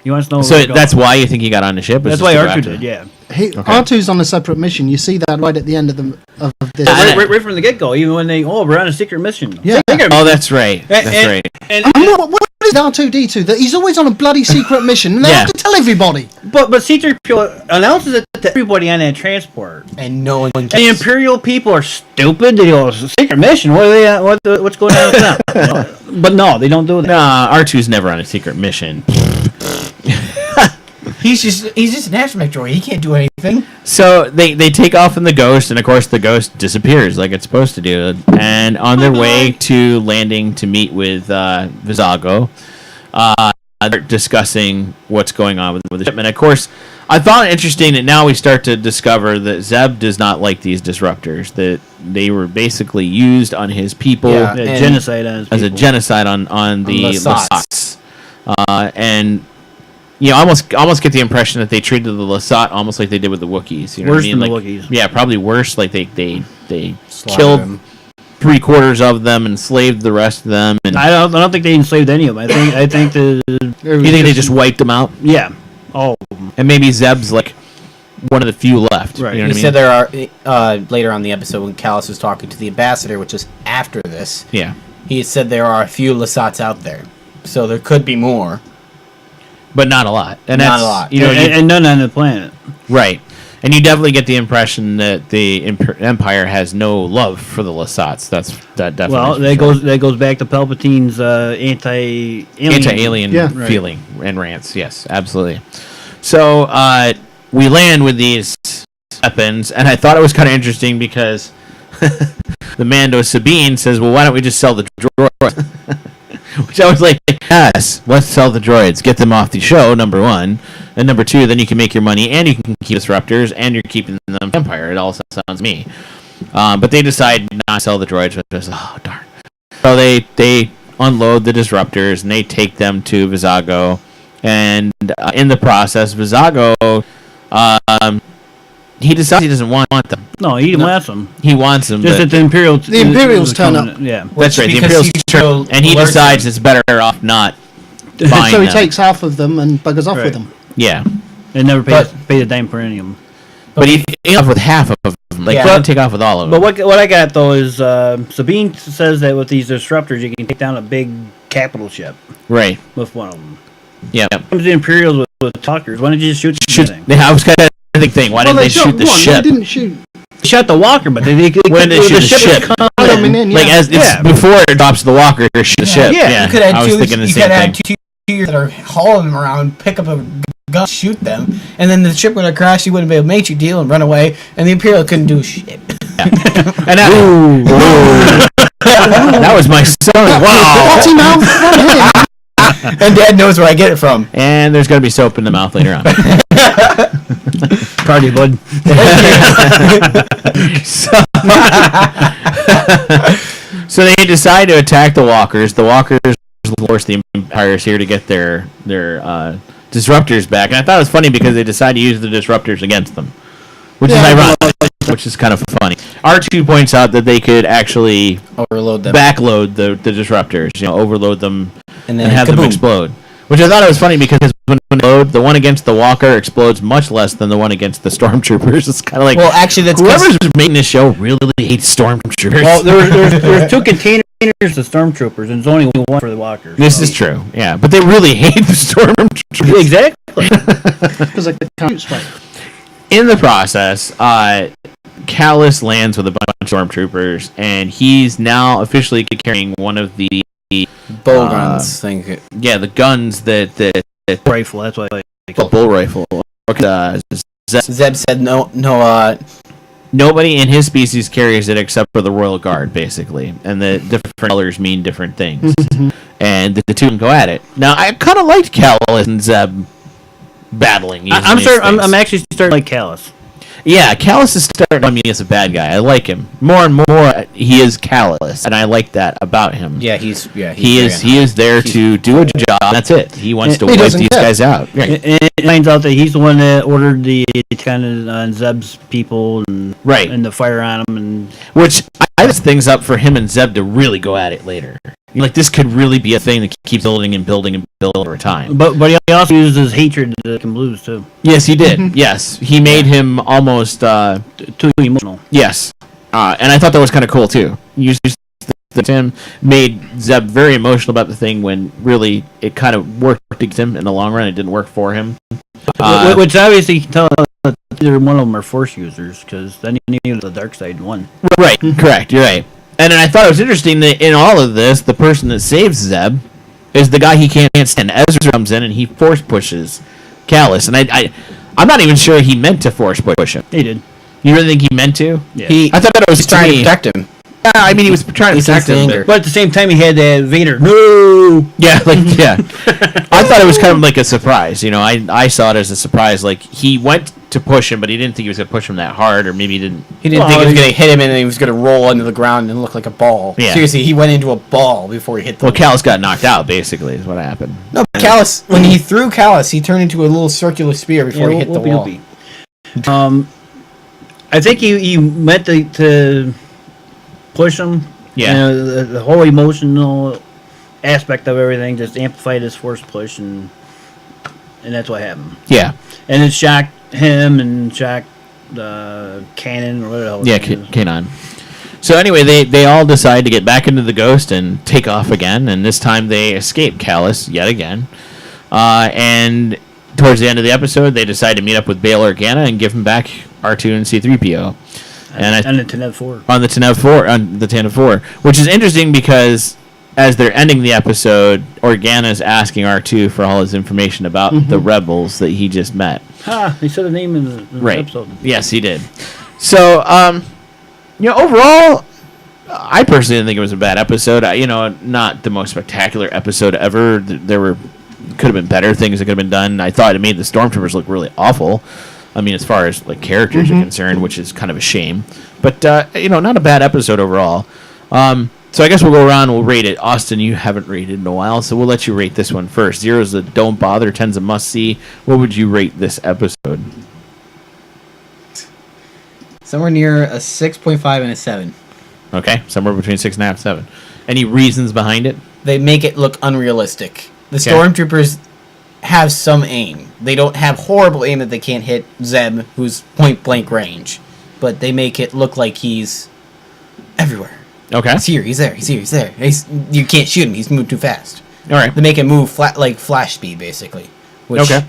He wants to know. So that's why you think he got on the ship? That's why R2 did. Yeah. R2's on a separate mission. You see that right at the end of this. Right from the get-go. Even when we're on a secret mission. Yeah. Oh, that's right. That's right. And what is R2D2? That he's always on a bloody secret mission, and they have to tell everybody. But C-3PO announces it to everybody on that transport, And no one. and the Imperial people are stupid. They go, secret mission. What are they? What's going on with them? But no, they don't do that. Nah, R2's never on a secret mission. He's just an astromech droid. He can't do anything. So they take off in the Ghost, and of course the Ghost disappears like it's supposed to do. And on their way to landing to meet with Vizago, they're discussing what's going on with the ship. And of course, I found it interesting that now we start to discover that Zeb does not like these disruptors. That they were basically used on his people Genocide on his as a people. genocide on the Lasats. and. You know, almost get the impression that they treated the Lasat almost like they did with the Wookiees. You know Worse what I mean? than Like, the Wookiees. Yeah, probably worse. Like they Slaughtered killed them. 3/4 of them and enslaved the rest of them. And I don't think they enslaved any of them. I think you think they just wiped them out? yeah. Oh, And maybe Zeb's like one of the few left. Right. You know He what I said mean? there are later on in the episode when Callus was talking to the ambassador, which is after this. Yeah. He said there are a few Lasats out there, so there could be more. But not a lot. And Not that's, a lot. You know, and none on the planet. right. And you definitely get the impression that the Empire has no love for the Lasats. That definitely. Well, is for sure. that goes back to Palpatine's Anti-alien Yeah. Right. feeling and rants. Yes, absolutely. So we land with these weapons, and I thought it was kind of interesting because the Mando Sabine says, "Well, why don't we just sell the droids?" Which I was like, "Yes, let's sell the droids. Get them off the show. Number one, and number two, then you can make your money, and you can keep disruptors, and you're keeping them Empire. It all sounds to me." But they decide not to sell the droids, which was darn. So they unload the disruptors and they take them to Vizago, and in the process, Vizago he decides he doesn't want them. No, he wants them. He wants them. Just but that the Imperials turn coming up. in. Yeah. that's right. The Because Imperials C-3PO and he alerts decides them. it's better off not buying So he them. takes half of them and buggers off Right. with them. Yeah, They never But- paid a dime for any of them. but he off with half of them. Like, Yeah. he didn't take off with all of them. But what I got though is Sabine says that with these disruptors you can take down a big capital ship Right. with one of them. Yeah. Comes the Imperials with talkers. Why didn't you just shoot the Shoot. thing? I was kind of thinking, why didn't they shot shoot the one, ship? They didn't shoot. They shot the Walker, but they When they the shoot the ship ship. was Coming in, Like, as it's Yeah. before it drops the walker, or shoot the ship. Yeah, you could have I was two. thinking the You same could have thing. two that are hauling them around, pick up a gun, shoot them, and then the ship would have crashed. You wouldn't be able to make your deal and run away, and the Imperial couldn't do shit. And that was my son. Wow. Potty mouth from him. And Dad knows where I get it from. And there's going to be soap in the mouth later on. Party, bud. So they decide to attack the walkers. The walkers, of course, the Empire is here to get their disruptors back. And I thought it was funny because they decide to use the disruptors against them, which is ironic, which is kind of funny. R2 points out that they could actually Overload them. backload the disruptors, overload them And and then have them kaboom. explode. Which I thought it was funny because when they load, the one against the walker explodes much less than the one against the stormtroopers. It's kind of like, Well, actually, that's 'cause- whoever's making this show really hates stormtroopers. Well, there's two containers of stormtroopers, and there's only one for the Walkers. This is true, yeah, but they really hate the stormtroopers. Exactly. Because I can't shoot straight. In the process, Callus lands with a bunch of stormtroopers, and he's now officially carrying one of the bow guns thing. the guns that Rifle. That's why. the bull rifle. Zeb said no. Nobody in his species carries it except for the Royal Guard, basically, and the different colors mean different things, and the two can go at it. Now, I kind of liked Callus and Zeb battling. using I'm these sure. things. I'm actually starting like Callus. Yeah, Callus is starting to me as a bad guy. I like him more and more. He is Callus, and I like that about him. Yeah, he's He is there to do a job. That's it. He wants to He wipe doesn't these care. guys out. Right. And it finds out that he's the one that ordered the kind of on Zeb's people and Right. and the fire on them and Which I set things up for him and Zeb to really go at it later. Like, this could really be a thing that keeps building and building and building over time. But he also uses hatred to Kim Blues too. Yes, he did. Yes, he made him almost Too emotional. yes, and I thought that was kind of cool too. Used Tim made Zeb very emotional about the thing when really it kind of worked against him in the long run. It didn't work for him. Which obviously you can tell either one of them are Force users, because then you need the dark side one. Right, correct. You're right. And then I thought it was interesting that in all of this, the person that saves Zeb is the guy he can't stand. Ezra comes in and he force pushes Callus, and I'm not even sure he meant to force push him. He did. You really think he meant to? Yeah. I thought that it was trying to protect him. Yeah, I mean, he was trying to protect him. But at the same time, he had that Vader. No. Yeah, I thought it was kind of like a surprise. I saw it as a surprise. Like, he went to push him, but he didn't think he was going to push him that hard, or maybe he didn't. He didn't think he was going to hit him, and then he was going to roll into the ground and look like a ball. Yeah. Seriously, he went into a ball before he hit the Well, Callus got knocked out, basically, is what happened. No, Callus, when he threw Callus, he turned into a little circular spear before he hit the wall. I think he meant to push him. Yeah. The whole emotional aspect of everything just amplified his force push, and that's what happened. Yeah. And it shocked him and shocked Cannon or whatever. Yeah, Kanan. So anyway, they all decide to get back into the Ghost and take off again, and this time they escape Callus yet again. And towards the end of the episode, they decide to meet up with Bail Organa and give him back R2 and C-3PO. And the Tanev 4. On the Tanev 4, which is interesting because as they're ending the episode, Organa's asking R2 for all his information about the rebels that he just met. He said a name in the episode. Yes, he did. So, overall, I personally didn't think it was a bad episode. Not the most spectacular episode ever. Could have been better things that could have been done. I thought it made the Stormtroopers look really awful. I mean, as far as like characters are concerned, which is kind of a shame. But not a bad episode overall. So I guess we'll go around and we'll rate it. Austin, you haven't rated in a while, so we'll let you rate this one first. 0's a don't bother, 10's a must see. What would you rate this episode? Somewhere near a 6.5 and a 7. Okay, somewhere between 6.5 7. Any reasons behind it? They make it look unrealistic. The Stormtroopers have some aim. They don't have horrible aim that they can't hit Zeb, who's point blank range, but they make it look like he's everywhere. Okay. He's here, he's there, he's here, he's there. You can't shoot him, he's moved too fast. All right. They make him move like flash speed, basically. Which, okay.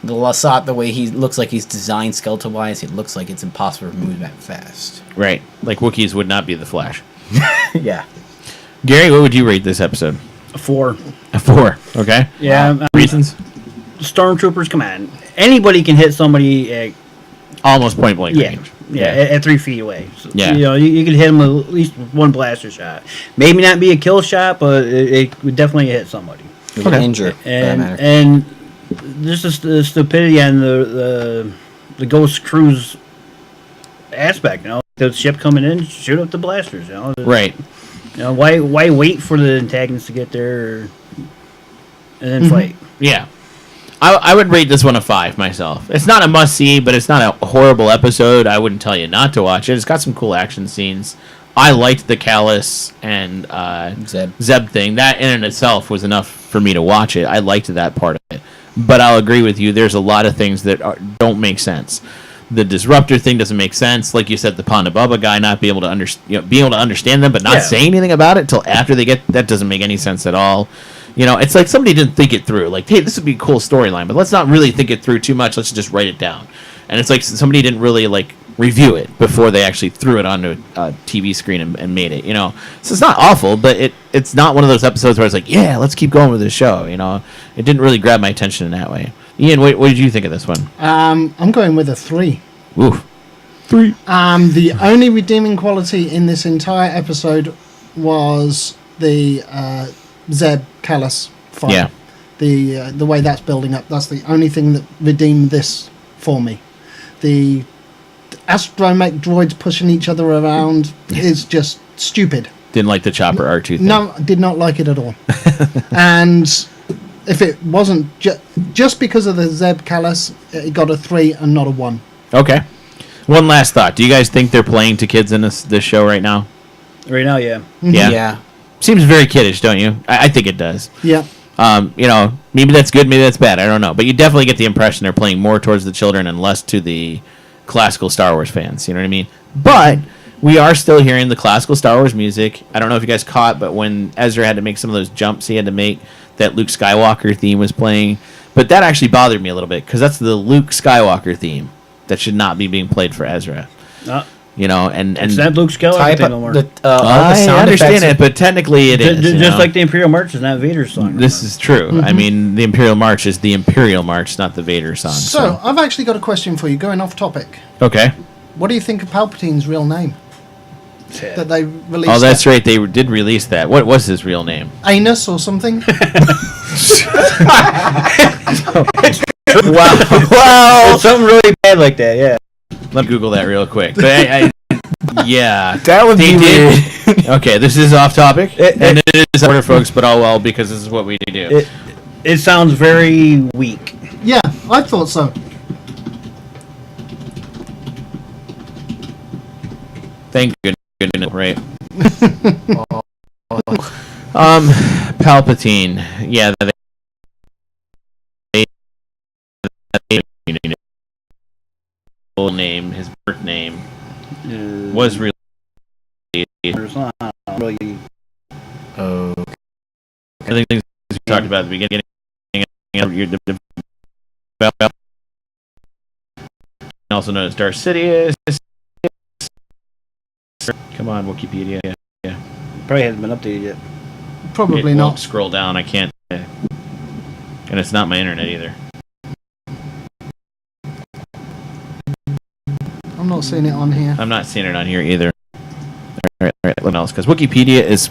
The Lasat, the way he looks like he's designed skeletal-wise, it looks like it's impossible to move that fast. Right. Like Wookiees would not be the Flash. Yeah. Gary, what would you rate this episode? A 4. A 4. Okay. Yeah. Reasons? Stormtroopers, come on. Anybody can hit somebody at almost point blank range. Yeah, at 3 feet away. So, yeah. You can hit them with at least one blaster shot. Maybe not be a kill shot, but it would definitely hit somebody. It would injure. And this is the stupidity on the Ghost Cruise aspect. The ship coming in, shoot up the blasters. Right. Why wait for the antagonists to get there and then fight? Yeah. I would rate this one a 5 myself. It's not a must-see, but it's not a horrible episode. I wouldn't tell you not to watch it. It's got some cool action scenes. I liked the Callus and Zeb thing. That in and itself was enough for me to watch it. I liked that part of it. But I'll agree with you, there's a lot of things that don't make sense. The Disruptor thing doesn't make sense. Like you said, the Ponda Bubba guy not be able to understand them, but not say anything about it until after they get. That doesn't make any sense at all. It's like somebody didn't think it through. Like, hey, this would be a cool storyline, but let's not really think it through too much. Let's just write it down. And it's like somebody didn't really review it before they actually threw it onto a TV screen and made it. So it's not awful, but it's not one of those episodes where it's like, yeah, let's keep going with this show. It didn't really grab my attention in that way. Ian, what did you think of this one? I'm going with a 3. Oof. 3. The only redeeming quality in this entire episode was the Zeb Callus fight. Yeah. The way that's building up. That's the only thing that redeemed this for me. The astromech droids pushing each other around is just stupid. Didn't like the Chopper R2 thing. No, did not like it at all. And if it wasn't just because of the Zeb Callus, it got a 3 and not a 1. Okay. One last thought. Do you guys think they're playing to kids in this show right now? Right now, yeah. Yeah. Yeah. Seems very kiddish, don't you? I think it does. Yeah. Maybe that's good, maybe that's bad. I don't know, but you definitely get the impression they're playing more towards the children and less to the classical Star Wars fans. You know what I mean? But we are still hearing the classical Star Wars music. I don't know if you guys caught, but when Ezra had to make some of those jumps he had to make, that Luke Skywalker theme was playing. But that actually bothered me a little bit because that's the Luke Skywalker theme that should not be being played for Ezra. And it's not Luke Skywalker theme no more. I understand it, but technically it is. Just like the Imperial March is not Vader's song. This is true. Mm-hmm. I mean, the Imperial March is the Imperial March, not the Vader song. So, I've actually got a question for you, going off topic. Okay. What do you think of Palpatine's real name? That they released. Oh, that's right. They did release that. What was his real name? Anus or something? Wow. Something really bad like that, yeah. Let me Google that real quick. But yeah. That would be weird. Okay, this is off topic. And it is order, folks, but because this is what we do. It sounds very weak. Yeah, I thought so. Thank goodness. Right. Palpatine. Yeah. Full name, his birth name was really. Oh. I think things we talked about at the beginning. Also known as Darth Sidious. Come on, Wikipedia. Yeah. Probably hasn't been updated yet. Probably it not. Won't scroll down. I can't. And it's not my internet either. I'm not seeing it on here. I'm not seeing it on here either. All right. What else? Because Wikipedia is.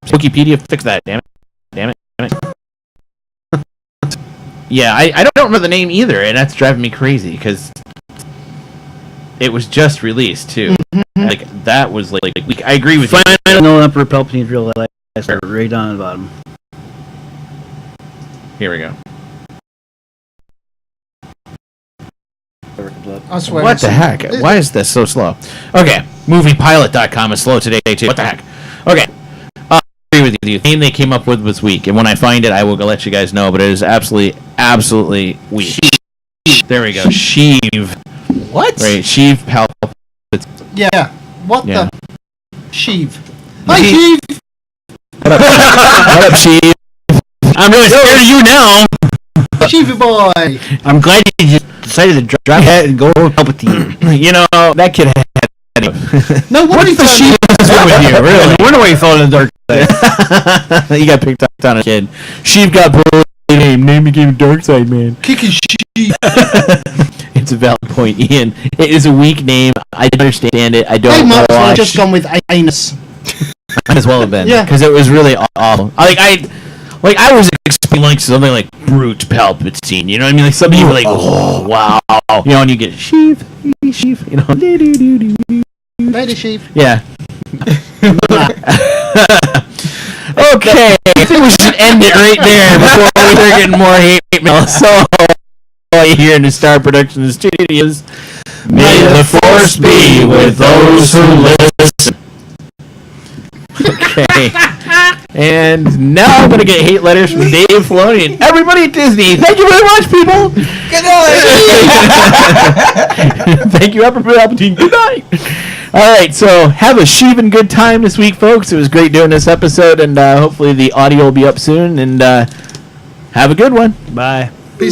Wikipedia, fix that. Damn it. Yeah, I don't remember the name either, and that's driving me crazy because it was just released too. Mm-hmm. Like that was like I agree with you. I don't know Emperor Palpatine's real life. Right on the bottom. Here we go. I swear. What the heck? Why is this so slow? Okay, moviepilot.com is slow today too. What the heck? Okay, I agree with you. The name they came up with was weak, and when I find it, I will let you guys know. But it is absolutely weak. There we go. Sheev. What? Right, Sheev Palpatine. Yeah. What the? Sheev. Hi, Sheev. What up, Sheev? I'm really scared of you now. Sheevy boy. I'm glad you just decided to drop it and go with Palpatine. That kid had. No wonder What's the Sheev with you? Really? No wonder why you fell in the dark side. You got picked up on a kid. Sheev got bullied. Name became dark side man. Kicking sheep. It's a valid point, Ian. It is a weak name. I didn't understand it. I don't know why. I've just gone with anus. Might as well have been. Yeah. Because it was really awful. I was expecting like something like Brute Palpatine. You know what I mean? Like something you were like, oh wow. And you get Sheev. Lady sheep. Yeah. Okay. I think we should end it right there before we start getting more hate mail. So, here in the Star Production Studios, may the Force be with those who listen. Okay. And now I'm going to get hate letters from Dave Filoni and everybody at Disney. Thank you very much, people. Good night. Thank you, Emperor Palpatine. Good night. All right, so have a sheevin' good time this week, folks. It was great doing this episode, and hopefully the audio will be up soon. And have a good one. Bye.